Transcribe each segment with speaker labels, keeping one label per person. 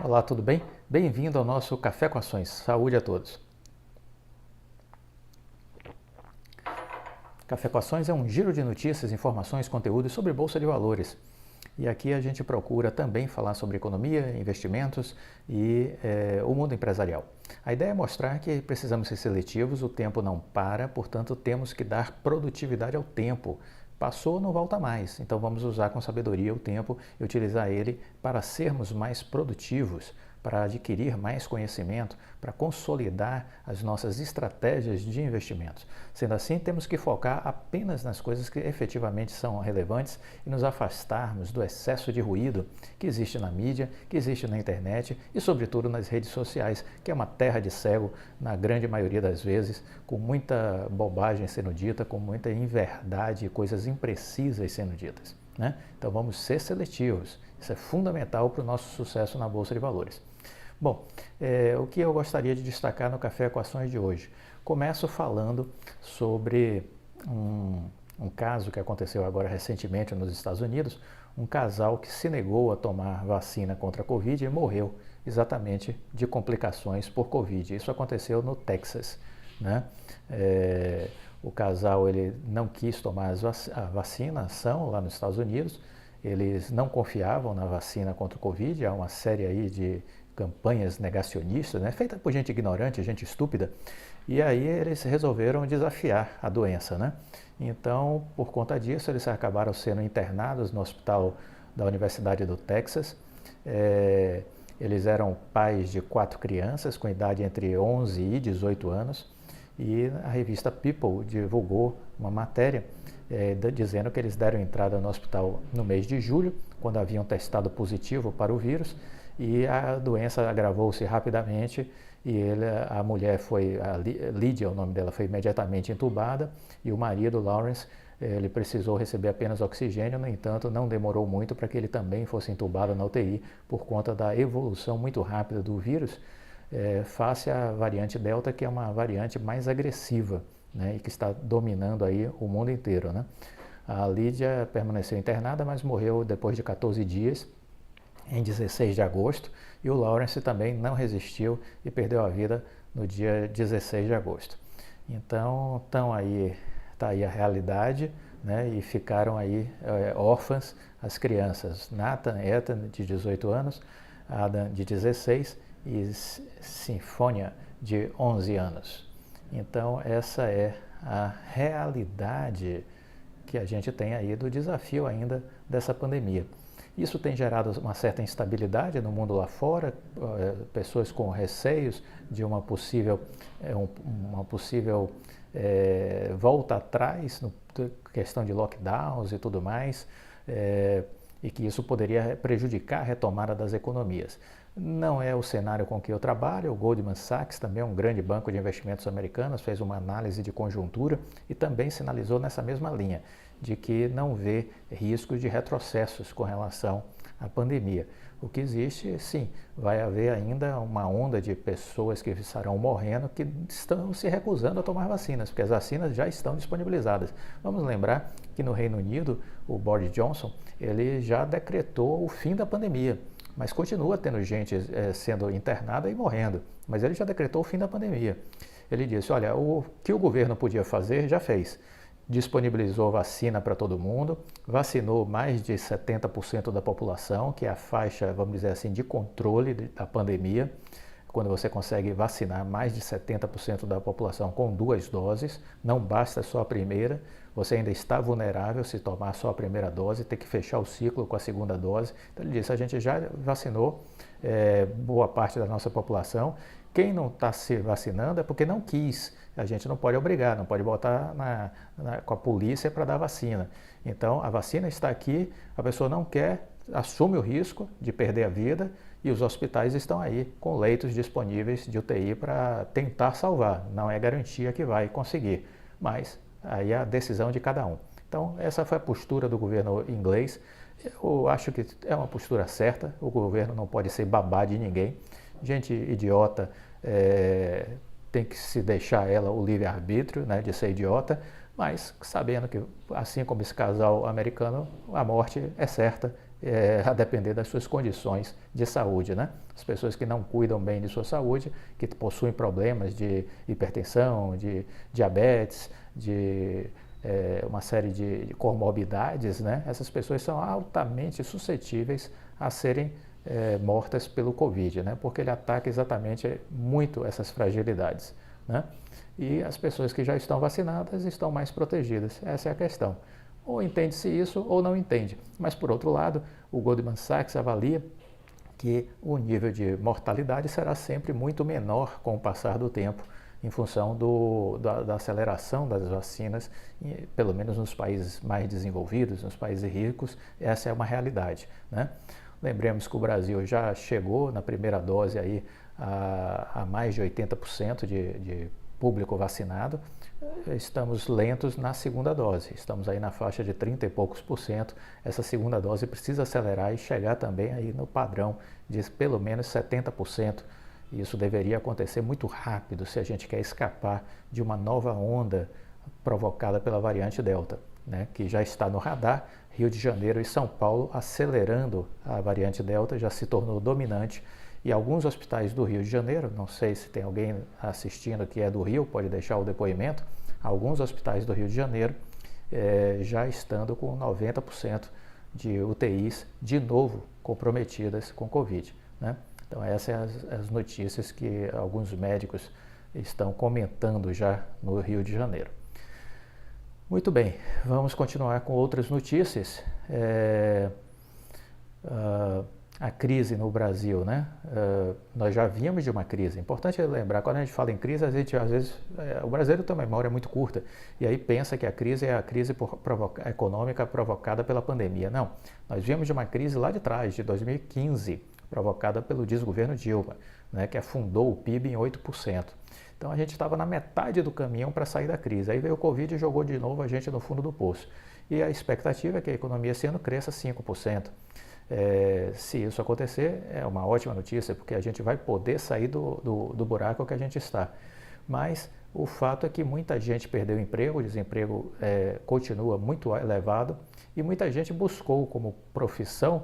Speaker 1: Olá, tudo bem? Bem-vindo ao nosso Café com Ações. Saúde a todos. Café com Ações é um giro de notícias, informações, conteúdos sobre Bolsa de Valores. E aqui a gente procura também falar sobre economia, investimentos e o mundo empresarial. A ideia é mostrar que precisamos ser seletivos, o tempo não para, portanto temos que dar produtividade ao tempo. Passou, não volta mais, então vamos usar com sabedoria o tempo e utilizar ele para sermos mais produtivos, para adquirir mais conhecimento, para consolidar as nossas estratégias de investimentos. Sendo assim, temos que focar apenas nas coisas que efetivamente são relevantes e nos afastarmos do excesso de ruído que existe na mídia, que existe na internet e, sobretudo, nas redes sociais, que é uma terra de cego na grande maioria das vezes, com muita bobagem sendo dita, com muita inverdade e coisas imprecisas sendo ditas, né? Então vamos ser seletivos, isso é fundamental para o nosso sucesso na Bolsa de Valores. Bom, o que eu gostaria de destacar no Café com Ações de hoje? Começo falando sobre um caso que aconteceu agora recentemente nos Estados Unidos, um casal que se negou a tomar vacina contra a Covid e morreu exatamente de complicações por Covid. Isso aconteceu no Texas, né? O casal ele não quis tomar a vacinação lá nos Estados Unidos, eles não confiavam na vacina contra o Covid, há uma série aí de campanhas negacionistas, né, feita por gente ignorante, gente estúpida, e aí eles resolveram desafiar a doença, né? Então, por conta disso, eles acabaram sendo internados no hospital da Universidade do Texas. Eles eram pais de 4 crianças com idade entre 11 e 18 anos, e a revista People divulgou uma matéria dizendo que eles deram entrada no hospital no mês de julho, quando haviam testado positivo para o vírus, e a doença agravou-se rapidamente e a mulher Lydia, o nome dela, foi imediatamente entubada, e o marido, Lawrence, ele precisou receber apenas oxigênio. No entanto, não demorou muito para que ele também fosse entubado na UTI por conta da evolução muito rápida do vírus, face à variante Delta, que é uma variante mais agressiva, né, e que está dominando aí o mundo inteiro, né? A Lydia permaneceu internada, mas morreu depois de 14 dias, em 16 de agosto, e o Lawrence também não resistiu e perdeu a vida no dia 16 de agosto. Então, está aí a realidade, né, e ficaram aí órfãs as crianças, Nathan, Ethan, de 18 anos, Adam, de 16, e Sinfonia, de 11 anos. Então, essa é a realidade que a gente tem aí do desafio ainda dessa pandemia. Isso tem gerado uma certa instabilidade no mundo lá fora, pessoas com receios de uma possível volta atrás, questão de lockdowns e tudo mais, e que isso poderia prejudicar a retomada das economias. Não é o cenário com que eu trabalho. O Goldman Sachs, também um grande banco de investimentos americanos, fez uma análise de conjuntura e também sinalizou nessa mesma linha, de que não vê riscos de retrocessos com relação à pandemia. O que existe, sim, vai haver ainda uma onda de pessoas que estarão morrendo, que estão se recusando a tomar vacinas, porque as vacinas já estão disponibilizadas. Vamos lembrar que no Reino Unido, o Boris Johnson, ele já decretou o fim da pandemia, mas continua tendo gente sendo internada e morrendo, mas ele já decretou o fim da pandemia. Ele disse, olha, o que o governo podia fazer, já fez. Disponibilizou vacina para todo mundo, vacinou mais de 70% da população, que é a faixa, vamos dizer assim, de controle da pandemia, quando você consegue vacinar mais de 70% da população com 2 doses, não basta só a primeira, você ainda está vulnerável se tomar só a primeira dose, tem que fechar o ciclo com a segunda dose. Então ele disse, a gente já vacinou boa parte da nossa população, quem não está se vacinando é porque não quis, a gente não pode obrigar, não pode botar com a polícia para dar vacina. Então a vacina está aqui, a pessoa não quer, assume o risco de perder a vida, e os hospitais estão aí com leitos disponíveis de UTI para tentar salvar. Não é garantia que vai conseguir, mas aí é a decisão de cada um. Então essa foi a postura do governo inglês. Eu acho que é uma postura certa, o governo não pode ser babá de ninguém. Gente idiota tem que se deixar ela o livre-arbítrio, né, de ser idiota, mas sabendo que, assim como esse casal americano, a morte é certa a depender das suas condições de saúde, né? As pessoas que não cuidam bem de sua saúde, que possuem problemas de hipertensão, de diabetes, de uma série de comorbidades, né? Essas pessoas são altamente suscetíveis a serem mortas pelo Covid, né? Porque ele ataca exatamente muito essas fragilidades, né? E as pessoas que já estão vacinadas estão mais protegidas, essa é a questão. Ou entende-se isso ou não entende. Mas, por outro lado, o Goldman Sachs avalia que o nível de mortalidade será sempre muito menor com o passar do tempo, em função da aceleração das vacinas, pelo menos nos países mais desenvolvidos, nos países ricos, essa é uma realidade, né? Lembremos que o Brasil já chegou na primeira dose aí a mais de 80% de público vacinado. Estamos lentos na segunda dose, estamos aí na faixa de 30 e poucos por cento. Essa segunda dose precisa acelerar e chegar também aí no padrão de pelo menos 70%. Isso deveria acontecer muito rápido se a gente quer escapar de uma nova onda provocada pela variante Delta, né, que já está no radar. Rio de Janeiro e São Paulo acelerando a variante Delta, já se tornou dominante. E alguns hospitais do Rio de Janeiro, não sei se tem alguém assistindo que é do Rio, pode deixar o depoimento, alguns hospitais do Rio de Janeiro já estando com 90% de UTIs de novo comprometidas com Covid, né? Então essas são as notícias que alguns médicos estão comentando já no Rio de Janeiro. Muito bem, vamos continuar com outras notícias. A crise no Brasil, né? Nós já vínhamos de uma crise. Importante lembrar, quando a gente fala em crise, a gente às vezes, o brasileiro tem uma memória muito curta e aí pensa que a crise é a crise econômica provocada pela pandemia. Não, nós viemos de uma crise lá de trás, de 2015, provocada pelo desgoverno Dilma, né, que afundou o PIB em 8%. Então a gente estava na metade do caminho para sair da crise. Aí veio o Covid e jogou de novo a gente no fundo do poço. E a expectativa é que a economia esse ano cresça 5%. Se isso acontecer, é uma ótima notícia, porque a gente vai poder sair do buraco que a gente está. Mas o fato é que muita gente perdeu o emprego, o desemprego continua muito elevado e muita gente buscou como profissão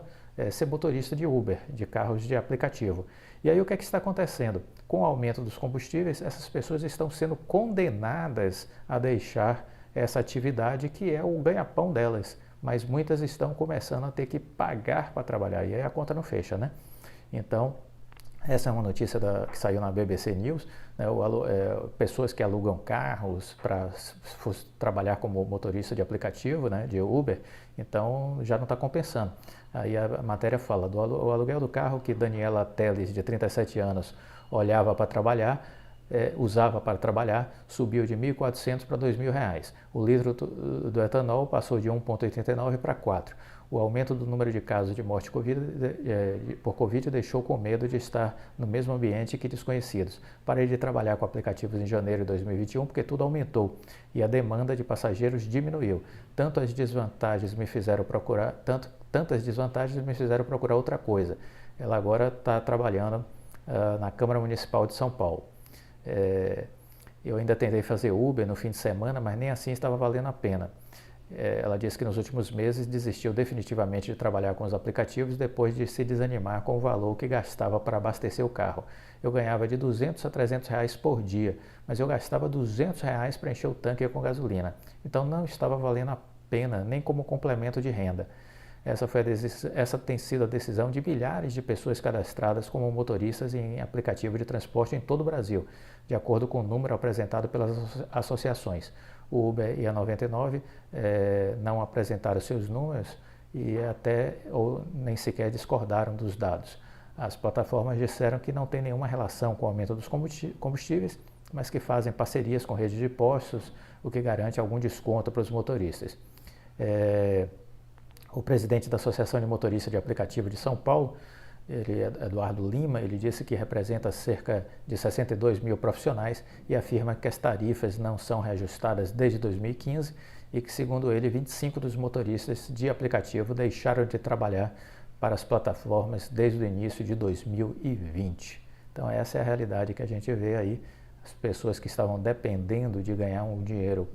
Speaker 1: ser motorista de Uber, de carros de aplicativo. E aí o que é que está acontecendo? Com o aumento dos combustíveis, essas pessoas estão sendo condenadas a deixar essa atividade que é o ganha-pão delas, mas muitas estão começando a ter que pagar para trabalhar e aí a conta não fecha, né? Então, essa é uma notícia que saiu na BBC News, né? Pessoas que alugam carros para trabalhar como motorista de aplicativo, né, de Uber, então já não está compensando. Aí a matéria fala do aluguel do carro que Daniela Teles, de 37 anos, olhava para trabalhar, usava para trabalhar, subiu de R$ 1.400 para R$ 2.000. O litro do etanol passou de 1,89 para 4. O aumento do número de casos de morte por Covid deixou com medo de estar no mesmo ambiente que desconhecidos. Parei de trabalhar com aplicativos em janeiro de 2021 porque tudo aumentou e a demanda de passageiros diminuiu. Tantas desvantagens me fizeram procurar outra coisa. Ela agora está trabalhando na Câmara Municipal de São Paulo. Eu ainda tentei fazer Uber no fim de semana, mas nem assim estava valendo a pena. Ela disse que nos últimos meses desistiu definitivamente de trabalhar com os aplicativos depois de se desanimar com o valor que gastava para abastecer o carro. Eu ganhava de R$ 200 a R$ 300 reais por dia, mas eu gastava R$ 200 reais para encher o tanque com gasolina. Então não estava valendo a pena, nem como complemento de renda. Essa tem sido a decisão de milhares de pessoas cadastradas como motoristas em aplicativo de transporte em todo o Brasil, de acordo com o número apresentado pelas associações. O Uber e a 99 não apresentaram seus números e ou nem sequer discordaram dos dados. As plataformas disseram que não tem nenhuma relação com o aumento dos combustíveis, mas que fazem parcerias com redes de postos, o que garante algum desconto para os motoristas. O presidente da Associação de Motoristas de Aplicativo de São Paulo, Eduardo Lima, ele disse que representa cerca de 62 mil profissionais e afirma que as tarifas não são reajustadas desde 2015 e que, segundo ele, 25 dos motoristas de aplicativo deixaram de trabalhar para as plataformas desde o início de 2020. Então essa é a realidade que a gente vê aí, as pessoas que estavam dependendo de ganhar um dinheiro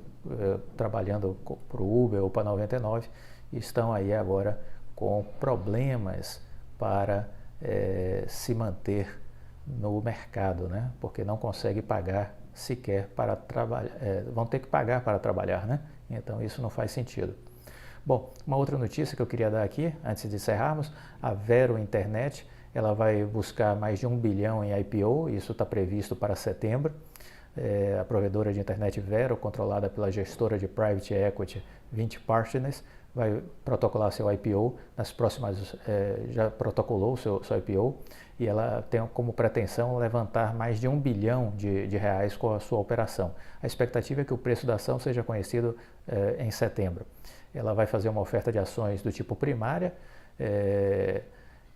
Speaker 1: trabalhando para o Uber ou para a 99 estão aí agora com problemas para se manter no mercado, né? Porque não consegue pagar sequer para trabalhar, vão ter que pagar para trabalhar, né? Então isso não faz sentido. Bom, uma outra notícia que eu queria dar aqui, antes de encerrarmos, a Vero Internet, ela vai buscar mais de 1 bilhão em IPO, isso está previsto para setembro. A provedora de internet Vero, controlada pela gestora de Private Equity 20 Partners, vai protocolar seu IPO nas próximas, já protocolou seu IPO, e ela tem como pretensão levantar mais de 1 bilhão de reais com a sua operação. A expectativa é que o preço da ação seja conhecido em setembro. Ela vai fazer uma oferta de ações do tipo primária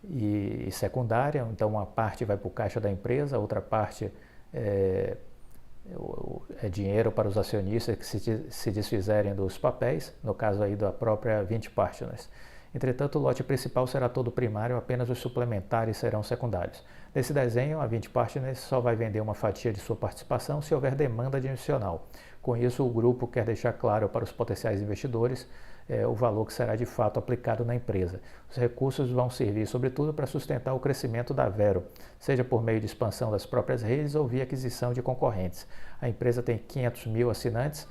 Speaker 1: e secundária, então uma parte vai para o caixa da empresa, outra parte é dinheiro para os acionistas que se desfizerem dos papéis, no caso aí da própria 20 Partners. Entretanto, o lote principal será todo primário, apenas os suplementares serão secundários. Nesse desenho, a 20 Partners só vai vender uma fatia de sua participação se houver demanda adicional. Com isso, o grupo quer deixar claro para os potenciais investidores o valor que será de fato aplicado na empresa. Os recursos vão servir, sobretudo, para sustentar o crescimento da Vero, seja por meio de expansão das próprias redes ou via aquisição de concorrentes. A empresa tem 500 mil assinantes,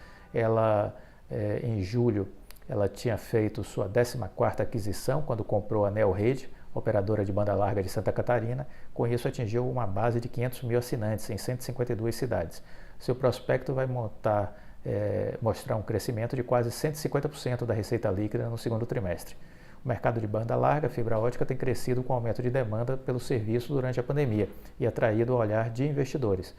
Speaker 1: em julho, ela tinha feito sua 14ª aquisição quando comprou a NeoRede, operadora de banda larga de Santa Catarina. Com isso, atingiu uma base de 500 mil assinantes em 152 cidades. Seu prospecto vai mostrar um crescimento de quase 150% da receita líquida no segundo trimestre. O mercado de banda larga, fibra ótica, tem crescido com aumento de demanda pelo serviço durante a pandemia e atraído o olhar de investidores.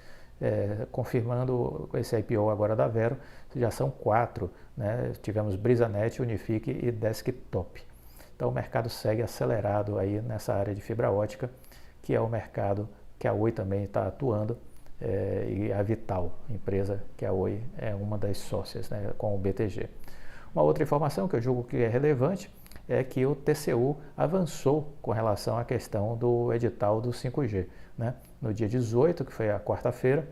Speaker 1: Confirmando esse IPO agora da Vero, já são 4, né? Tivemos BrisaNet, Unifique e Desktop. Então o mercado segue acelerado aí nessa área de fibra ótica, que é o mercado que a Oi também está atuando, e a Vital, empresa que a Oi é uma das sócias, né, com o BTG. Uma outra informação que eu julgo que é relevante é que o TCU avançou com relação à questão do edital do 5G. Né? No dia 18, que foi a quarta-feira,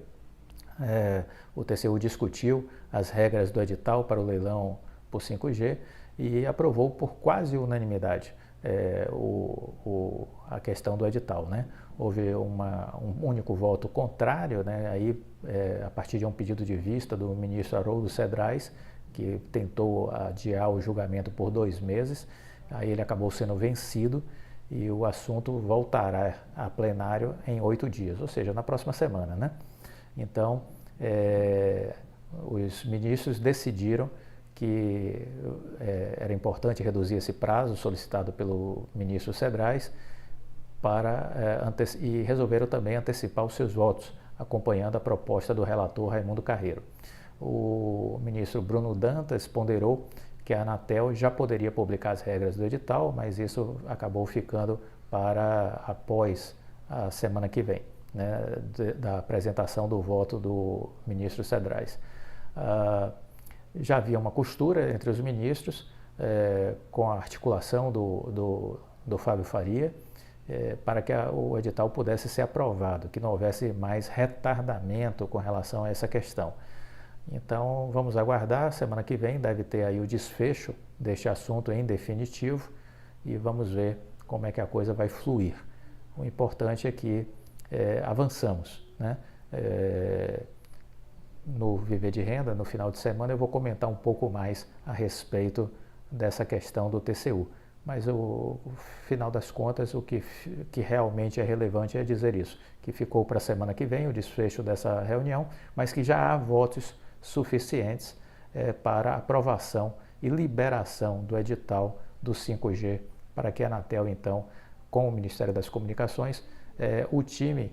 Speaker 1: o TCU discutiu as regras do edital para o leilão por 5G e aprovou por quase unanimidade a questão do edital. Né? Houve um único voto contrário, né? Aí, a partir de um pedido de vista do ministro Haroldo Cedrais, que tentou adiar o julgamento por 2 meses, aí ele acabou sendo vencido e o assunto voltará a plenário em 8 dias, ou seja, na próxima semana. Né? Então, os ministros decidiram que era importante reduzir esse prazo solicitado pelo ministro Cedrais e resolveram também antecipar os seus votos, acompanhando a proposta do relator Raimundo Carreiro. O ministro Bruno Dantas ponderou que a Anatel já poderia publicar as regras do edital, mas isso acabou ficando para após a semana que vem, né, da apresentação do voto do ministro Cedrais. Já havia uma costura entre os ministros, com a articulação do Fábio Faria, para que o edital pudesse ser aprovado, que não houvesse mais retardamento com relação a essa questão. Então, vamos aguardar, semana que vem deve ter aí o desfecho deste assunto em definitivo e vamos ver como é que a coisa vai fluir. O importante é que avançamos, né? No Viver de Renda, no final de semana, eu vou comentar um pouco mais a respeito dessa questão do TCU. Mas, no final das contas, o que realmente é relevante é dizer isso, que ficou para a semana que vem o desfecho dessa reunião, mas que já há votos suficientes para aprovação e liberação do edital do 5G, para que a Anatel, então, com o Ministério das Comunicações, ultime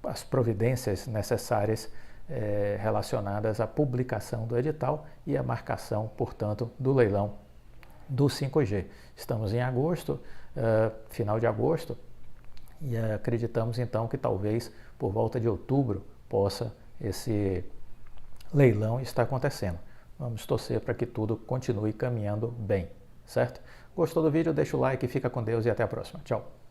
Speaker 1: as providências necessárias relacionadas à publicação do edital e à marcação, portanto, do leilão do 5G. Estamos em agosto, final de agosto, e acreditamos então que talvez por volta de outubro possa esse leilão estar acontecendo. Vamos torcer para que tudo continue caminhando bem, certo? Gostou do vídeo? Deixa o like, fica com Deus e até a próxima. Tchau!